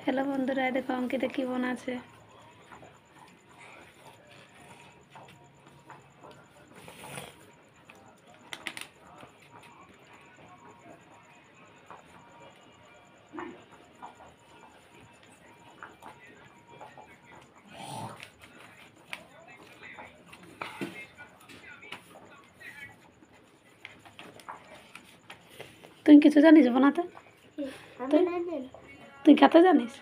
Hello বন্ধুরা, দেখো অঙ্কিতা কি বানাচ্ছে। তুই কিছু জানিস বানাতে? তুই খেতে জানিস?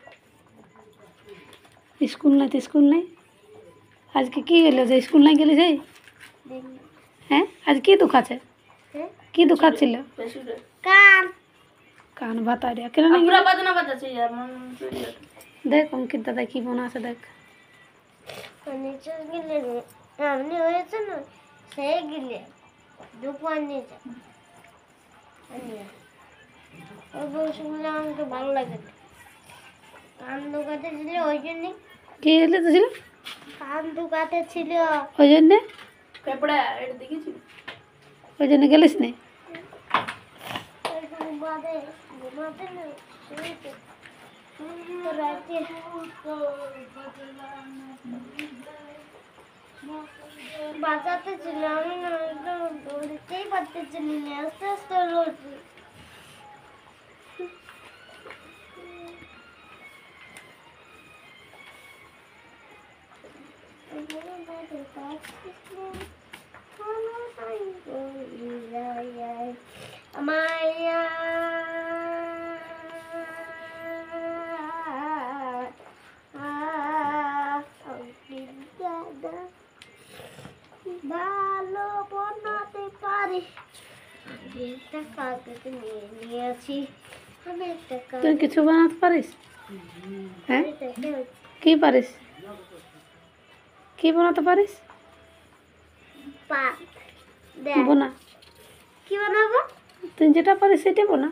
স্কুল নাই তো স্কুল নেই। আজকে কি গেলো যে স্কুল নাই গেলি সেই? হ্যাঁ, আজ কি দুঃখ আছে? কি দুঃখ ছিল? কান কান বাতাড়িয়া কেন না পুরা বাজনা বাজাচ্ছে यार মন চলে। দেখ অঙ্কিত দাদা কি বানাচ্ছে দেখ। নিচে গেলে এমনি হয়েছে না, সেই গেলে দুপুর নিচে ওই শুনলে আমাকে ভালো লাগে না। কান দুকাতে ছিল ওই জন্যে। কি হলে তো ছিল? কান দুকাতে ছিল ওই জন্যে? পেপড়া এটা দেখেছি। ওই জন্য গেলিস নি? বাদে ঘুমাতে না শুয়েছে রাতে বাঁচাতে ছিল। আমি না একদম দৌড়তেই পারতেছিলি না, আস্তে আস্তে লড়ছি। ভালো বানাতে পারি একটা কাগজ নিয়ে নিয়েছি আমি একটা তুই কিছু বানাতে পারিস? হ্যাঁ, কি পারিস? কি বানাতে পারিস? বোনা। কি বানাবো? তুই যেটা পারিস সেটা বোনা।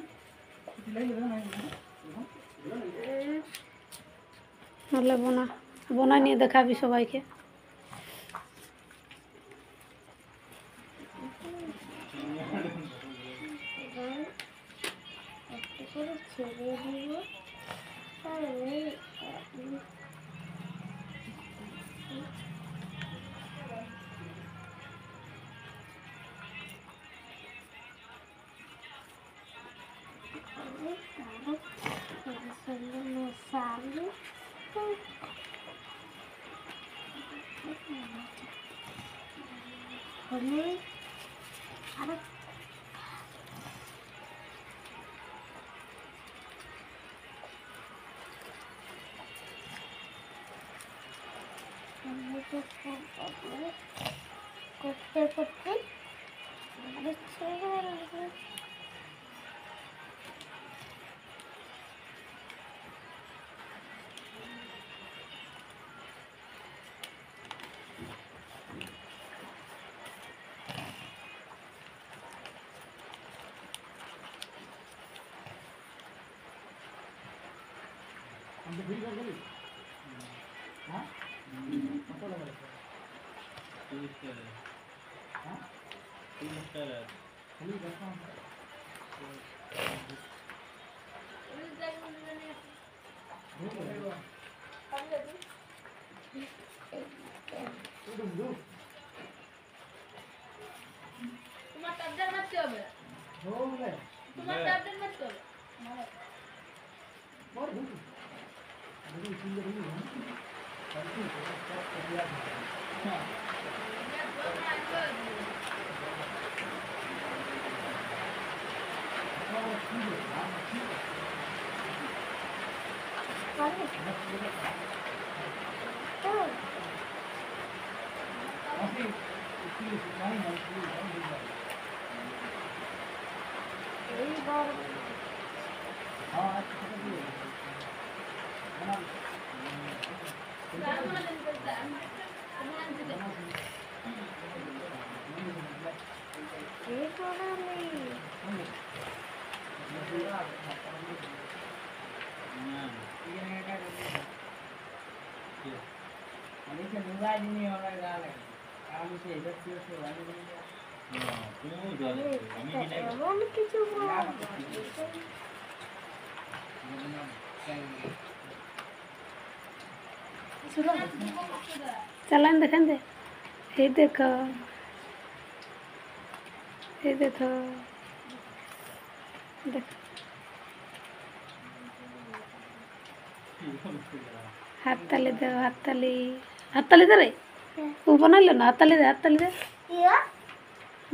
নাহলে বোনা বোনা নিয়ে দেখাবি সবাইকে। ছেড়ে দিব তাহলে করতে করতে তোমার চার্জার মারতে হবে, তোমার চার্জার মারতে হবে। এমন কিছু চালান দেখেন দে। এই দেখো, এই দেখো, দেখো হাততালি দাও, হাততালি, হাততালি দে রে। ও বানাইলো না, হাততালি দে, হাততালি দে। ইয়া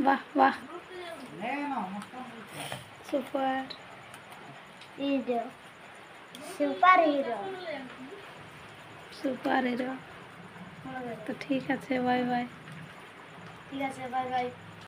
বাহ বাহ, super. Hero super hero super hero. তো ঠিক আছে, বাই বাই। ঠিক আছে বাই বাই